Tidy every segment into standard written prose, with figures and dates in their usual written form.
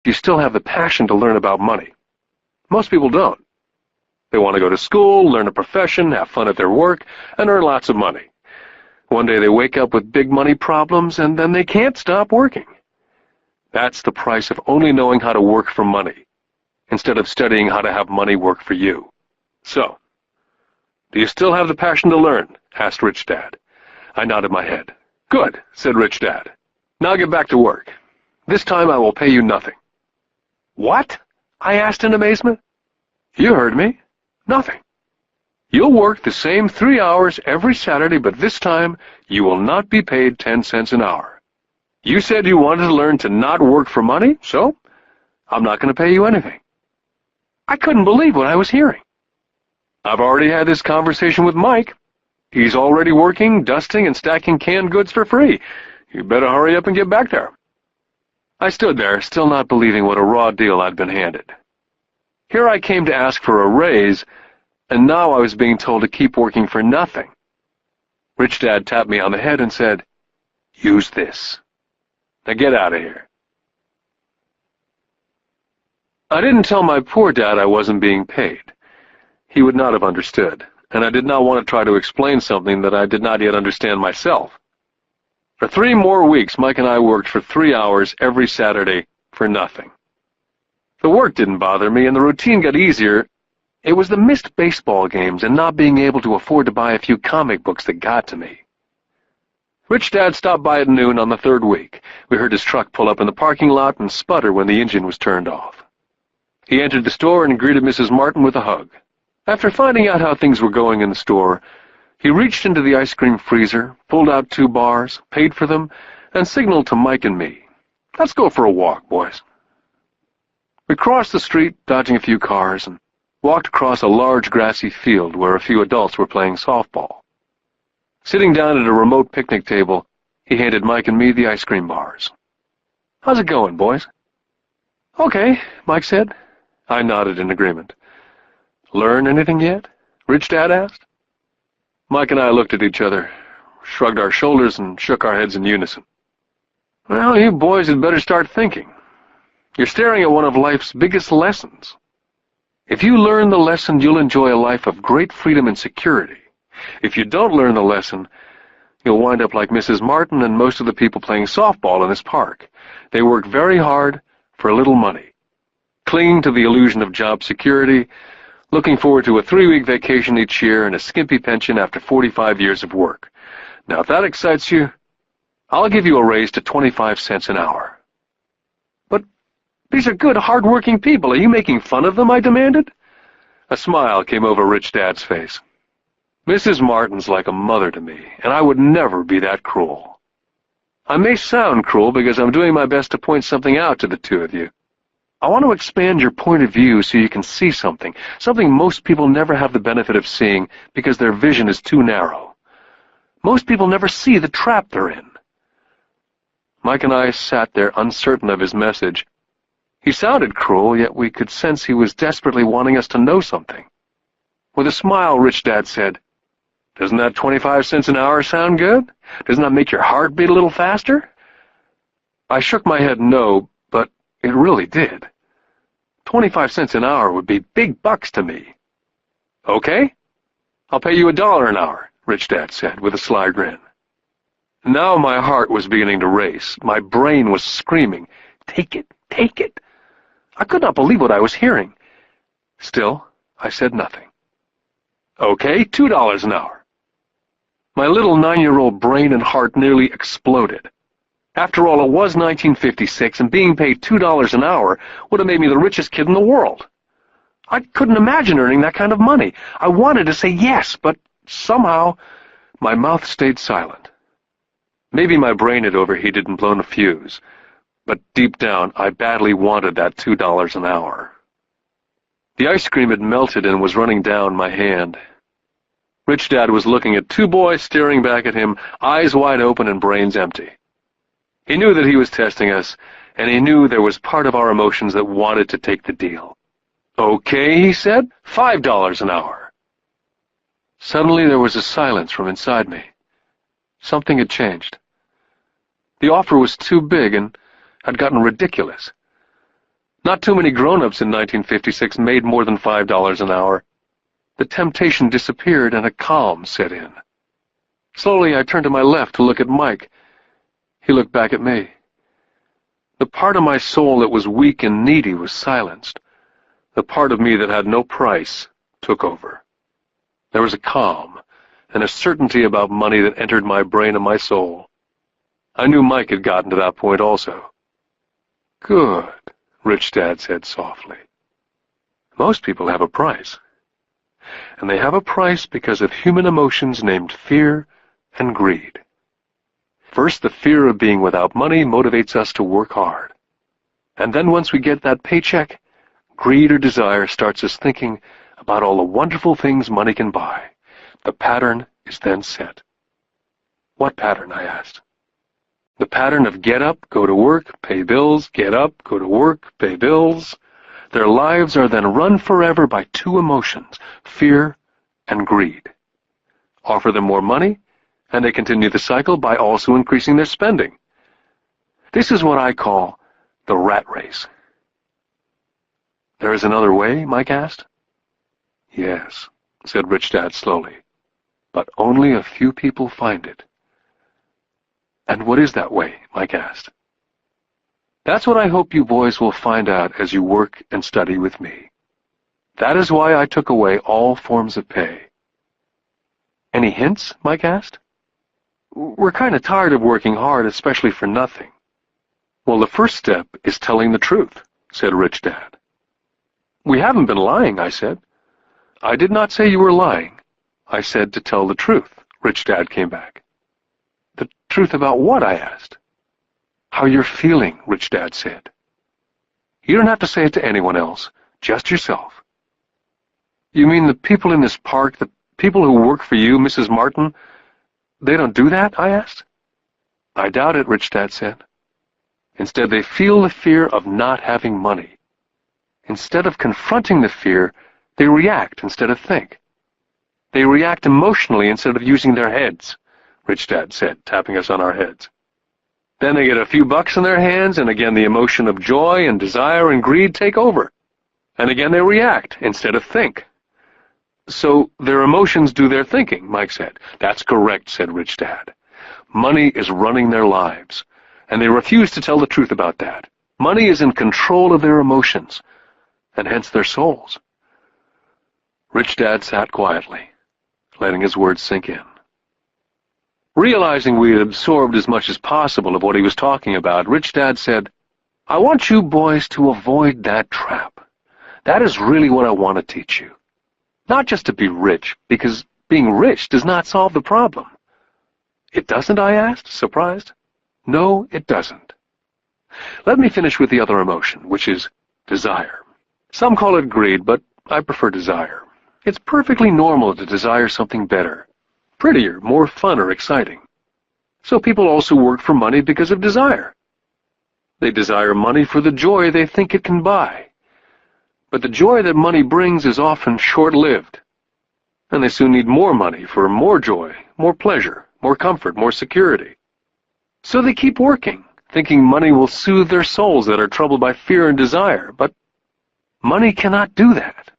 you still have the passion to learn about money. Most people don't. They want to go to school, learn a profession, have fun at their work, and earn lots of money. One day they wake up with big money problems, and then they can't stop working. That's the price of only knowing how to work for money, instead of studying how to have money work for you. So, do you still have the passion to learn? Asked Rich Dad. I nodded my head. Good, said Rich Dad. Now get back to work. This time I will pay you nothing. What? I asked in amazement. You heard me. Nothing. You'll work the same 3 hours every Saturday, but this time you will not be paid 10 cents an hour. You said you wanted to learn to not work for money, so I'm not going to pay you anything. I couldn't believe what I was hearing. I've already had this conversation with Mike. He's already working, dusting, and stacking canned goods for free. You better hurry up and get back there. I stood there, still not believing what a raw deal I'd been handed. Here I came to ask for a raise, and now I was being told to keep working for nothing. Rich Dad tapped me on the head and said, "Use this. Now get out of here." I didn't tell my poor dad I wasn't being paid. He would not have understood, and I did not want to try to explain something that I did not yet understand myself. For 3 more weeks, Mike and I worked for 3 hours every Saturday for nothing. The work didn't bother me, and the routine got easier. It was the missed baseball games and not being able to afford to buy a few comic books that got to me. Rich Dad stopped by at noon on the 3rd week. We heard his truck pull up in the parking lot and sputter when the engine was turned off. He entered the store and greeted Mrs. Martin with a hug. After finding out how things were going in the store, he reached into the ice cream freezer, pulled out 2 bars, paid for them, and signaled to Mike and me, "Let's go for a walk, boys." We crossed the street, dodging a few cars, and walked across a large grassy field where a few adults were playing softball. Sitting down at a remote picnic table, he handed Mike and me the ice cream bars. "How's it going, boys?" "Okay," Mike said. I nodded in agreement. "Learn anything yet?" Rich Dad asked. Mike and I looked at each other, shrugged our shoulders, and shook our heads in unison. "Well, you boys had better start thinking. You're staring at one of life's biggest lessons. If you learn the lesson, you'll enjoy a life of great freedom and security. If you don't learn the lesson, you'll wind up like Mrs. Martin and most of the people playing softball in this park. They work very hard for a little money, clinging to the illusion of job security, looking forward to a 3-week vacation each year and a skimpy pension after 45 years of work. Now, if that excites you, I'll give you a raise to 25 cents an hour." "But these are good, hard-working people. Are you making fun of them?" I demanded. A smile came over Rich Dad's face. "Mrs. Martin's like a mother to me, and I would never be that cruel. I may sound cruel because I'm doing my best to point something out to the 2 of you. I want to expand your point of view so you can see something most people never have the benefit of seeing because their vision is too narrow. Most people never see the trap they're in." Mike and I sat there uncertain of his message. He sounded cruel, yet we could sense he was desperately wanting us to know something. With a smile, Rich Dad said, "Doesn't that 25 cents an hour sound good? Doesn't that make your heart beat a little faster?" I shook my head no, but it really did. 25 cents an hour would be big bucks to me. "Okay, I'll pay you $1 an hour," Rich Dad said with a sly grin. Now my heart was beginning to race. My brain was screaming, "Take it, take it." I could not believe what I was hearing. Still, I said nothing. "Okay, $2 an hour." My little 9-year-old brain and heart nearly exploded. After all, it was 1956, and being paid $2 an hour would have made me the richest kid in the world. I couldn't imagine earning that kind of money. I wanted to say yes, but somehow my mouth stayed silent. Maybe my brain had overheated and blown a fuse, but deep down I badly wanted that $2 an hour. The ice cream had melted and was running down my hand. Rich Dad was looking at 2 boys staring back at him, eyes wide open and brains empty. He knew that he was testing us, and he knew there was part of our emotions that wanted to take the deal. "Okay," he said, $5 an hour. Suddenly there was a silence from inside me. Something had changed. The offer was too big and had gotten ridiculous. Not too many grown-ups in 1956 made more than $5 an hour. The temptation disappeared and a calm set in. Slowly, I turned to my left to look at Mike. He looked back at me. The part of my soul that was weak and needy was silenced. The part of me that had no price took over. There was a calm and a certainty about money that entered my brain and my soul. I knew Mike had gotten to that point also. "Good," Rich Dad said softly. "Most people have a price. And they have a price because of human emotions named fear and greed. First, the fear of being without money motivates us to work hard. And then once we get that paycheck, greed or desire starts us thinking about all the wonderful things money can buy. The pattern is then set." "What pattern?" I asked. "The pattern of get up, go to work, pay bills, get up, go to work, pay bills." Their lives are then run forever by two emotions, fear and greed. Offer them more money, and they continue the cycle by also increasing their spending. This is what I call the rat race. "There is another way?" Mike asked. "Yes," said Rich Dad slowly, "but only a few people find it." "And what is that way?" Mike asked. "That's what I hope you boys will find out as you work and study with me. That is why I took away all forms of pay." "Any hints?" Mike asked. "We're kind of tired of working hard, especially for nothing." "Well, the first step is telling the truth," said Rich Dad. "We haven't been lying," I said. "I did not say you were lying. I said to tell the truth," Rich Dad came back. "The truth about what?" I asked. "How you're feeling," Rich Dad said. "You don't have to say it to anyone else, just yourself." "You mean the people in this park, the people who work for you, Mrs. Martin, they don't do that?" I asked. "I doubt it," Rich Dad said. "Instead, they feel the fear of not having money. Instead of confronting the fear, they react instead of think. They react emotionally instead of using their heads," Rich Dad said, tapping us on our heads. "Then they get a few bucks in their hands, and again the emotion of joy and desire and greed take over. And again they react instead of think." "So their emotions do their thinking," Mike said. "That's correct," said Rich Dad. "Money is running their lives, and they refuse to tell the truth about that. Money is in control of their emotions, and hence their souls." Rich Dad sat quietly, letting his words sink in. Realizing we had absorbed as much as possible of what he was talking about, Rich Dad said, "I want you boys to avoid that trap. That is really what I want to teach you. Not just to be rich, because being rich does not solve the problem." "It doesn't?" I asked, surprised. "No, it doesn't. Let me finish with the other emotion, which is desire. Some call it greed, but I prefer desire. It's perfectly normal to desire something better, prettier, more fun or exciting. So people also work for money because of desire. They desire money for the joy they think it can buy. But the joy that money brings is often short-lived, and they soon need more money for more joy, more pleasure, more comfort, more security. So they keep working, thinking money will soothe their souls that are troubled by fear and desire, but money cannot do that."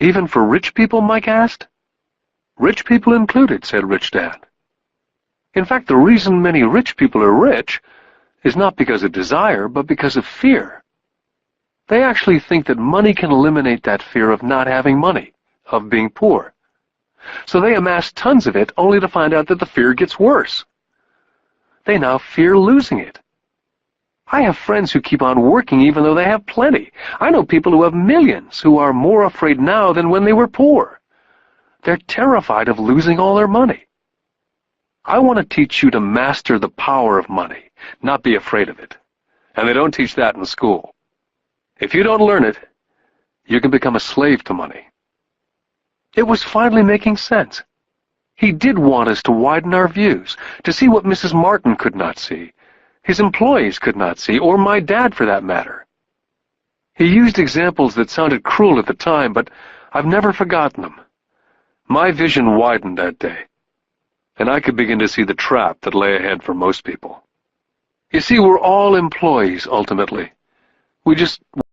"Even for rich people?" Mike asked. "Rich people included," said Rich Dad. "In fact, the reason many rich people are rich is not because of desire, but because of fear. They actually think that money can eliminate that fear of not having money, of being poor. So they amass tons of it only to find out that the fear gets worse. They now fear losing it. I have friends who keep on working even though they have plenty. I know people who have millions who are more afraid now than when they were poor. They're terrified of losing all their money. I want to teach you to master the power of money, not be afraid of it. And they don't teach that in school. If you don't learn it, you can become a slave to money." It was finally making sense. He did want us to widen our views, to see what Mrs. Martin could not see, his employees could not see, or my dad for that matter. He used examples that sounded cruel at the time, but I've never forgotten them. My vision widened that day, and I could begin to see the trap that lay ahead for most people. You see, we're all employees, ultimately. We just